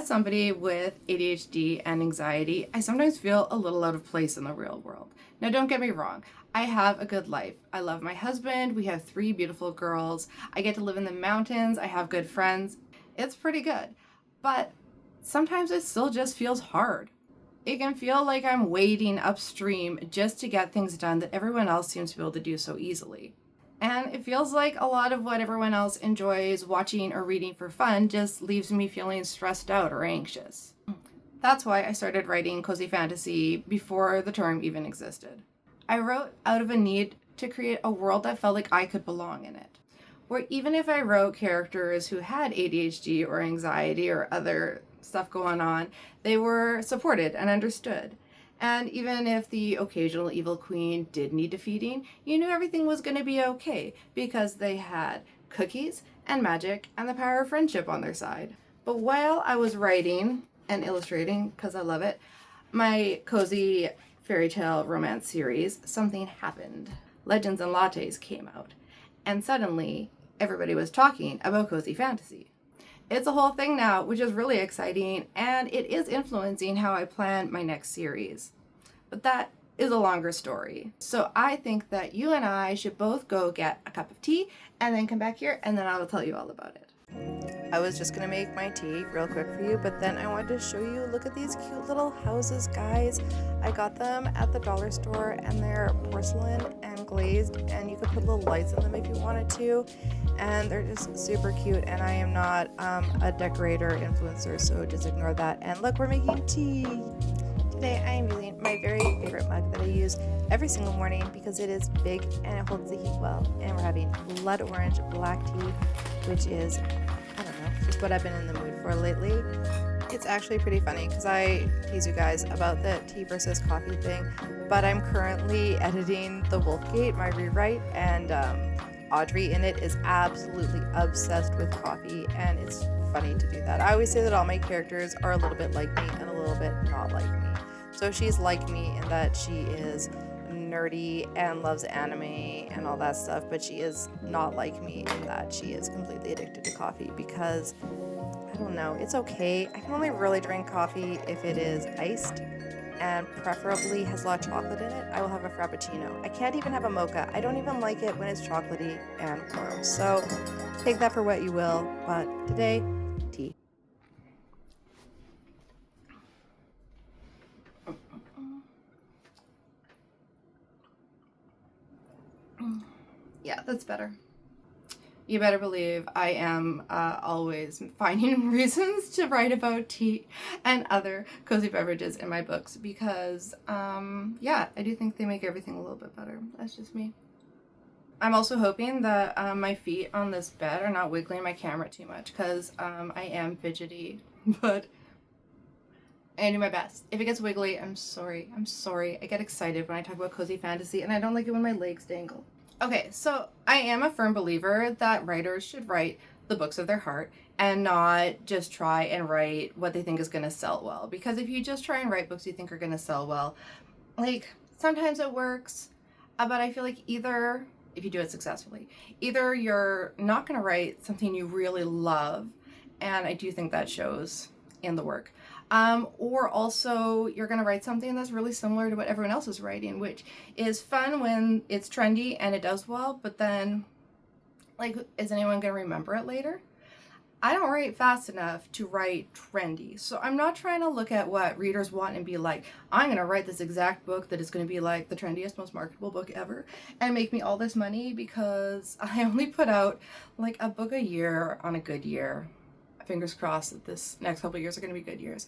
As somebody with ADHD and anxiety, I sometimes feel a little out of place in the real world. Now, don't get me wrong. I have a good life. I love my husband. We have 3 beautiful girls. I get to live in the mountains. I have good friends. It's pretty good. But sometimes it still just feels hard. It can feel like I'm wading upstream just to get things done that everyone else seems to be able to do so easily. And it feels like a lot of what everyone else enjoys watching or reading for fun just leaves me feeling stressed out or anxious. That's why I started writing cozy fantasy before the term even existed. I wrote out of a need to create a world that felt like I could belong in it, where even if I wrote characters who had ADHD or anxiety or other stuff going on, they were supported and understood. And even if the occasional evil queen did need defeating, you knew everything was going to be okay because they had cookies and magic and the power of friendship on their side. But while I was writing and illustrating, because I love it, my cozy fairy tale romance series, something happened. Legends and Lattes came out, and suddenly everybody was talking about cozy fantasy. It's a whole thing now, which is really exciting, and it is influencing how I plan my next series. But that is a longer story. So I think that you and I should both go get a cup of tea and then come back here, and then I will tell you all about it. I was just gonna make my tea real quick for you, but then I wanted to show you, look at these cute little houses, guys. I got them at the dollar store, and they're porcelain and glazed, and you could put little lights in them if you wanted to, and they're just super cute. And I am not a decorator influencer, so just ignore that. And look, we're making tea. Today I am using my very favorite mug that I use every single morning because it is big and it holds the heat well. And we're having blood orange black tea, which is, I don't know, just what I've been in the mood for lately. It's actually pretty funny because I tease you guys about the tea versus coffee thing, but I'm currently editing the Wolfgate, my rewrite, and Audrey in it is absolutely obsessed with coffee, and it's funny to do that. I always say that all my characters are a little bit like me and a little bit not like me. So she's like me in that she is nerdy and loves anime and all that stuff, but she is not like me in that she is completely addicted to coffee because, I don't know, it's okay. I can only really drink coffee if it is iced and preferably has a lot of chocolate in it. I will have a frappuccino. I can't even have a mocha. I don't even like it when it's chocolatey and warm. So take that for what you will, but today, tea. Yeah, that's better. You better believe I am always finding reasons to write about tea and other cozy beverages in my books because, yeah, I do think they make everything a little bit better. That's just me. I'm also hoping that my feet on this bed are not wiggling my camera too much because I am fidgety, but I do my best. If it gets wiggly, I'm sorry. I'm sorry. I get excited when I talk about cozy fantasy and I don't like it when my legs dangle. Okay, so I am a firm believer that writers should write the books of their heart and not just try and write what they think is going to sell well. Because if you just try and write books you think are going to sell well, like, sometimes it works, but I feel like either, if you do it successfully, either you're not going to write something you really love, and I do think that shows in the work, or also you're going to write something that's really similar to what everyone else is writing, which is fun when it's trendy and it does well, but then, like, is anyone going to remember it later? I don't write fast enough to write trendy, so I'm not trying to look at what readers want and be like, I'm going to write this exact book that is going to be like the trendiest, most marketable book ever and make me all this money, because I only put out like a book a year on a good year. Fingers crossed that this next couple of years are going to be good years.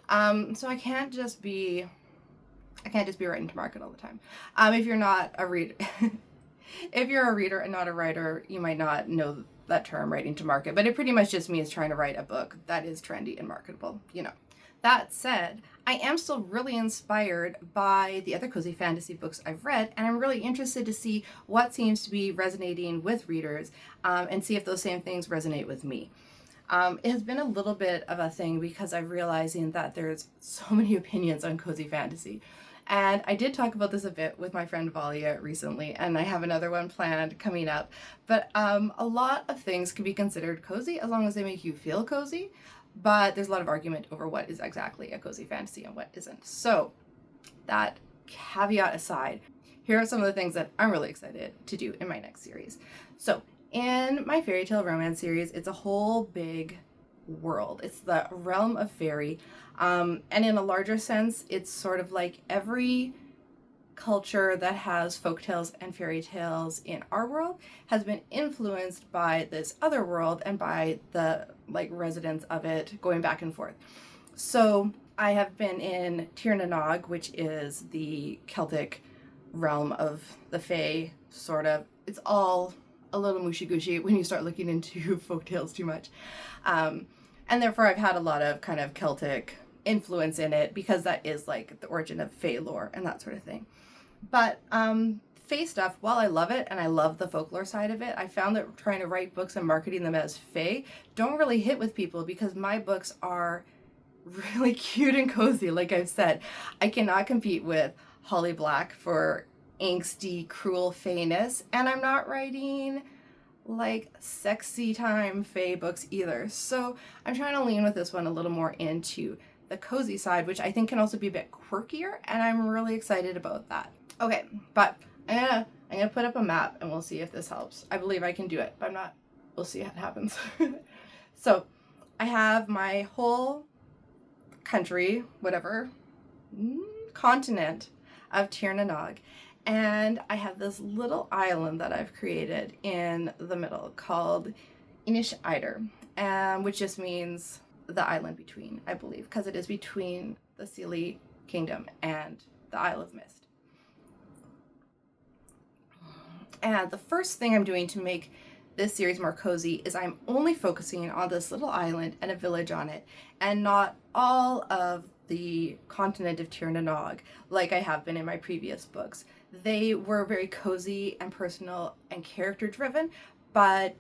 So I can't just be writing to market all the time. If you're not a reader, if you're a reader and not a writer, you might not know that term, writing to market, but it pretty much just means trying to write a book that is trendy and marketable, you know. That said, I am still really inspired by the other cozy fantasy books I've read, and I'm really interested to see what seems to be resonating with readers, and see if those same things resonate with me. It has been a little bit of a thing because I'm realizing that there's so many opinions on cozy fantasy. And I did talk about this a bit with my friend Valia recently, and I have another one planned coming up. But a lot of things can be considered cozy as long as they make you feel cozy. but there's a lot of argument over what is exactly a cozy fantasy and what isn't. So that caveat aside, here are some of the things that I'm really excited to do in my next series. So in my fairy tale romance series, it's a whole big world. It's the realm of fairy. And in a larger sense, it's sort of like every culture that has folktales and fairy tales in our world has been influenced by this other world and by the like residents of it going back and forth. So I have been in Tir na Nog, which is the Celtic realm of the Fae, sort of. It's all a little mushy-gushy when you start looking into folktales too much. And therefore I've had a lot of kind of Celtic influence in it because that is like the origin of Fae lore and that sort of thing. But Fae stuff, while I love it and I love the folklore side of it, I found that trying to write books and marketing them as Fae don't really hit with people because my books are really cute and cozy. Like I've said, I cannot compete with Holly Black for angsty, cruel Fae-ness, and I'm not writing like sexy time Fae books either. So I'm trying to lean with this one a little more into the cozy side, which I think can also be a bit quirkier, and I'm really excited about that. Okay, but I'm gonna put up a map and we'll see if this helps. I believe I can do it, but I'm not. We'll see how it happens. So I have my whole country, whatever, continent of Tir na Nog, and I have this little island that I've created in the middle called Inish Eider, which just means the island between, I believe, because it is between the Seelie Kingdom and the Isle of Mist. And the first thing I'm doing to make this series more cozy is I'm only focusing on this little island and a village on it, and not all of the continent of Tir na Nog like I have been in my previous books. They were very cozy and personal and character driven, but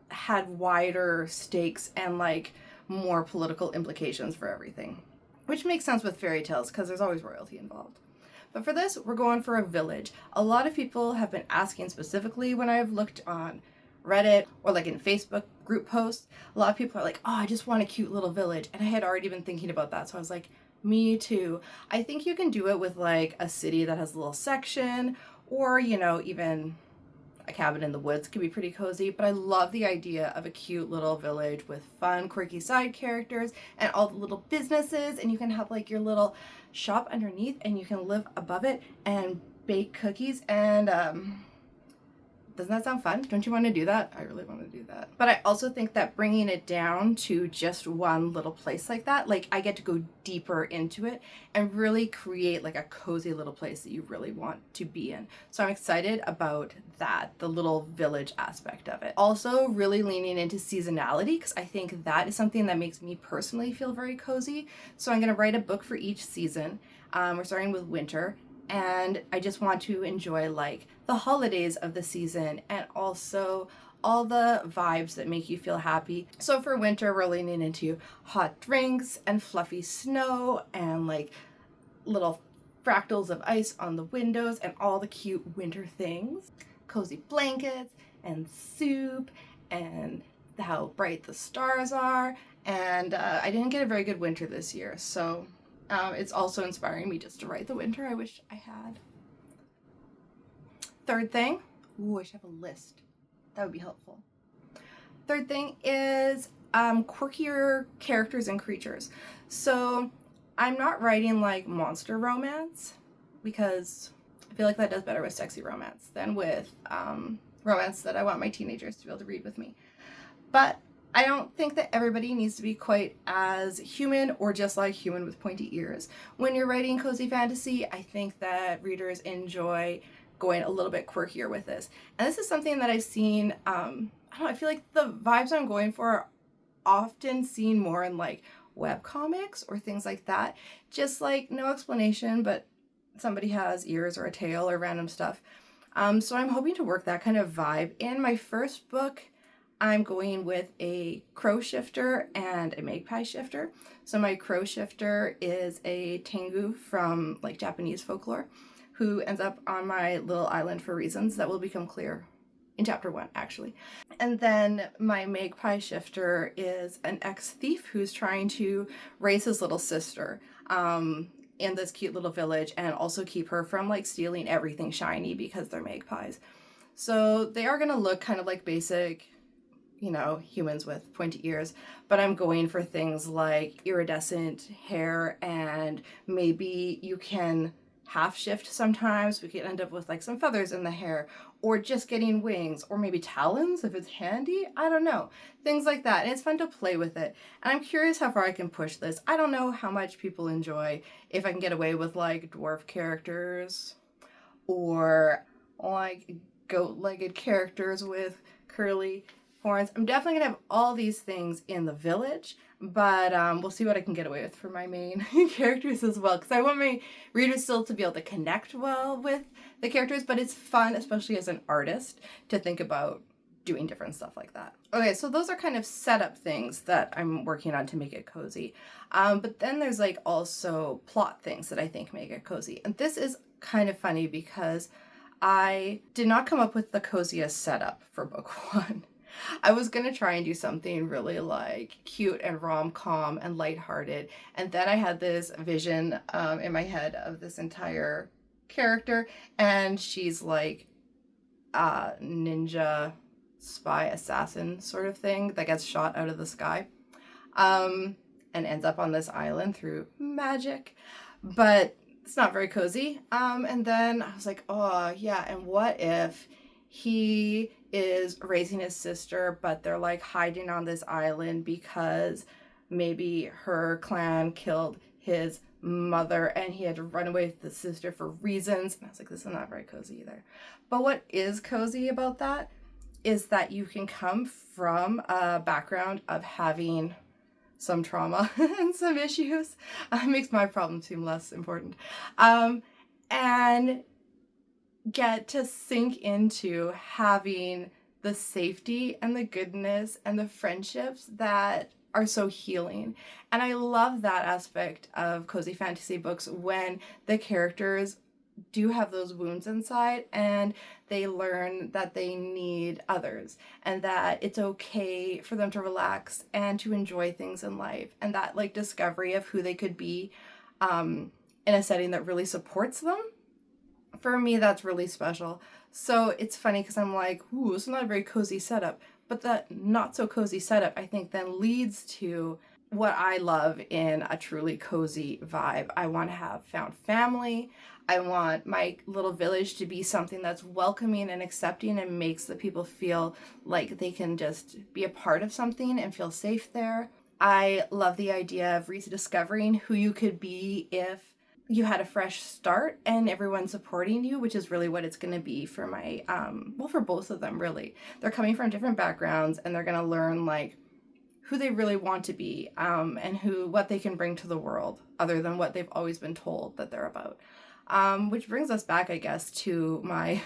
had wider stakes and like more political implications for everything, which makes sense with fairy tales because there's always royalty involved. But for this, we're going for a village. A lot of people have been asking specifically when I've looked on Reddit or like in Facebook group posts, a lot of people are like, oh, I just want a cute little village. And I had already been thinking about that. So I was like, me too. I think you can do it with like a city that has a little section, or, you know, even a cabin in the woods could be pretty cozy. But I love the idea of a cute little village with fun, quirky side characters and all the little businesses. And you can have like your little shop underneath and you can live above it and bake cookies. And doesn't that sound fun? Don't you want to do that? I really want to do that. But I also think that bringing it down to just one little place like that, like I get to go deeper into it and really create like a cozy little place that you really want to be in. So I'm excited about that, the little village aspect of it. Also really leaning into seasonality because I think that is something that makes me personally feel very cozy. So I'm going to write a book for each season. We're starting with winter. And I just want to enjoy like the holidays of the season and also all the vibes that make you feel happy. So for winter, we're leaning into hot drinks and fluffy snow and like little fractals of ice on the windows and all the cute winter things. Cozy blankets and soup and how bright the stars are. And I didn't get a very good winter this year, so it's also inspiring me just to write the winter I wish I had. Third thing, I should have a list. That would be helpful. Third thing is quirkier characters and creatures. So I'm not writing like monster romance because I feel like that does better with sexy romance than with romance that I want my teenagers to be able to read with me. But I don't think that everybody needs to be quite as human or just like human with pointy ears. When you're writing cozy fantasy, I think that readers enjoy going a little bit quirkier with this. And this is something that I've seen, I feel like the vibes I'm going for are often seen more in like web comics or things like that. Just like no explanation, but somebody has ears or a tail or random stuff. So I'm hoping to work that kind of vibe. In my first book, I'm going with a crow shifter and a magpie shifter. So my crow shifter is a Tengu from like Japanese folklore who ends up on my little island for reasons that will become clear in chapter 1, actually. And then my magpie shifter is an ex-thief who's trying to raise his little sister in this cute little village and also keep her from like stealing everything shiny because they're magpies. So they are going to look kind of like basic, humans with pointy ears, but I'm going for things like iridescent hair, and maybe you can half shift sometimes. We could end up with like some feathers in the hair, or just getting wings, or maybe talons if it's handy. I don't know. Things like that. And it's fun to play with it. And I'm curious how far I can push this. I don't know how much people enjoy if I can get away with like dwarf characters or like goat-legged characters with curly horns. I'm definitely gonna have all these things in the village, but we'll see what I can get away with for my main characters as well, because I want my readers still to be able to connect well with the characters, but it's fun, especially as an artist, to think about doing different stuff like that. Okay, so those are kind of setup things that I'm working on to make it cozy. But then there's like also plot things that I think make it cozy. And this is kind of funny because I did not come up with the coziest setup for book 1. I was going to try and do something really like cute and rom-com and lighthearted. And then I had this vision in my head of this entire character, and she's like a ninja spy assassin sort of thing that gets shot out of the sky and ends up on this island through magic. But it's not very cozy. And then I was like, oh yeah, and what if he is raising his sister, but they're like hiding on this island because maybe her clan killed his mother and he had to run away with the sister for reasons. And I was like, this is not very cozy either. But what is cozy about that is that you can come from a background of having some trauma and some issues. Makes my problem seem less important. And get to sink into having the safety and the goodness and the friendships that are so healing. And I love that aspect of cozy fantasy books, when the characters do have those wounds inside and they learn that they need others and that it's okay for them to relax and to enjoy things in life, and that like discovery of who they could be in a setting that really supports them. For me, that's really special. So it's funny because I'm like, ooh, it's not a very cozy setup. But that not so cozy setup, I think, then leads to what I love in a truly cozy vibe. I want to have found family. I want my little village to be something that's welcoming and accepting and makes the people feel like they can just be a part of something and feel safe there. I love the idea of rediscovering who you could be if you had a fresh start and everyone supporting you, which is really what it's going to be for my, for both of them, really. They're coming from different backgrounds and they're going to learn like who they really want to be and what they can bring to the world other than what they've always been told that they're about. Which brings us back, I guess, to my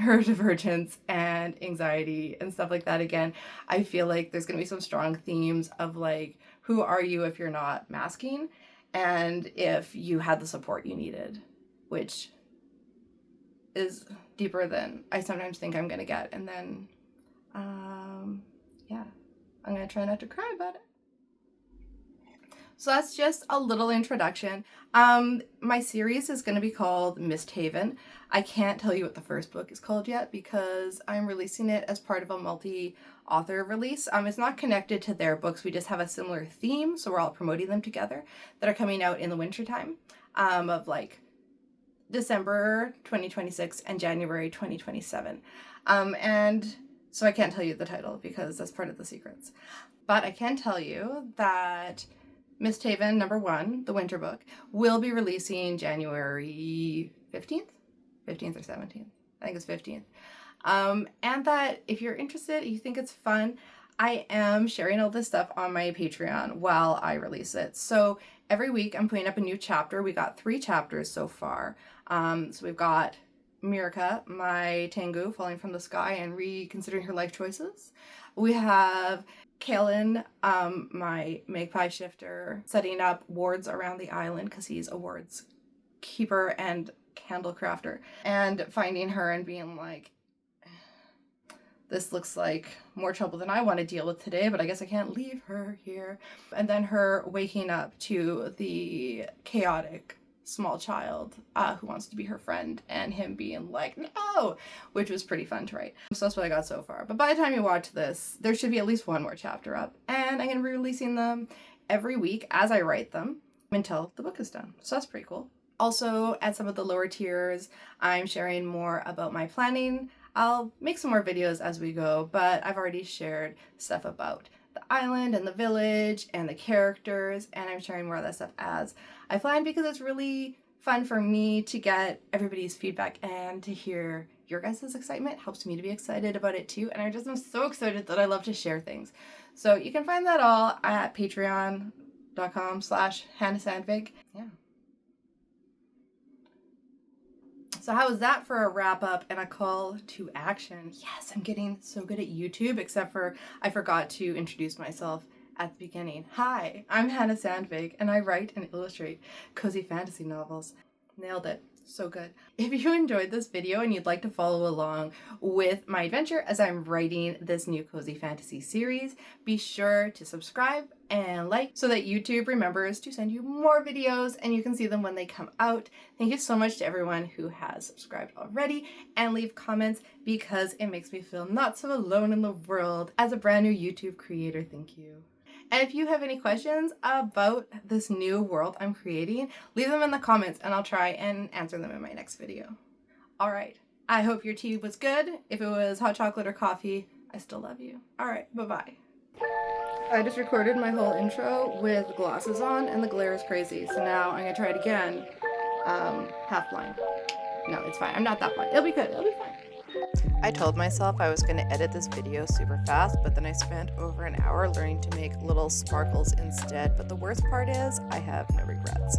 neurodivergence and anxiety and stuff like that. Again, I feel like there's going to be some strong themes of like, who are you if you're not masking? And if you had the support you needed, which is deeper than I sometimes think I'm going to get. And then, yeah, I'm going to try not to cry about it. So that's just a little introduction. My series is going to be called Misthaven. I can't tell you what the first book is called yet because I'm releasing it as part of a multi-author release. It's not connected to their books. We just have a similar theme, so we're all promoting them together, that are coming out in the wintertime of like December 2026 and January 2027. And so I can't tell you the title because that's part of the secrets. But I can tell you that Misthaven #1, the winter book, will be releasing January 15th? 15th or 17th? I think it's 15th. And that if you're interested, you think it's fun, I am sharing all this stuff on my Patreon while I release it. So every week I'm putting up a new chapter. We got 3 chapters so far. So we've got Mirka, my Tengu, falling from the sky and reconsidering her life choices. We have Kalen, my magpie shifter, setting up wards around the island because he's a wards keeper and candle crafter, and finding her and being like, This looks like more trouble than I want to deal with today, but I guess I can't leave her here. And then her waking up to the chaotic small child who wants to be her friend, and him being like, no, which was pretty fun to write. So that's what I got so far. But by the time you watch this, there should be at least one more chapter up, and I'm going to be releasing them every week as I write them until the book is done. So that's pretty cool. Also, at some of the lower tiers, I'm sharing more about my planning. I'll make some more videos as we go, but I've already shared stuff about the island and the village and the characters, and I'm sharing more of that stuff as I plan, because it's really fun for me to get everybody's feedback and to hear your guys' excitement. It helps me to be excited about it too, and I just am so excited that I love to share things. So you can find that all at patreon.com/HannahSandvig. Yeah. So how was that for a wrap up and a call to action? Yes, I'm getting so good at YouTube, except for I forgot to introduce myself at the beginning. Hi, I'm Hannah Sandvig, and I write and illustrate cozy fantasy novels. Nailed it. So good. If you enjoyed this video and you'd like to follow along with my adventure as I'm writing this new cozy fantasy series, be sure to subscribe and like so that YouTube remembers to send you more videos and you can see them when they come out. Thank you so much to everyone who has subscribed already, and leave comments because it makes me feel not so alone in the world as a brand new YouTube creator. Thank you. And if you have any questions about this new world I'm creating, leave them in the comments and I'll try and answer them in my next video. All right. I hope your tea was good. If it was hot chocolate or coffee, I still love you. All right. Bye-bye. I just recorded my whole intro with glasses on and the glare is crazy. So now I'm going to try it again. Half blind. No, it's fine. I'm not that blind. It'll be good. It'll be fine. I told myself I was going to edit this video super fast, but then I spent over an hour learning to make little sparkles instead. But the worst part is I have no regrets.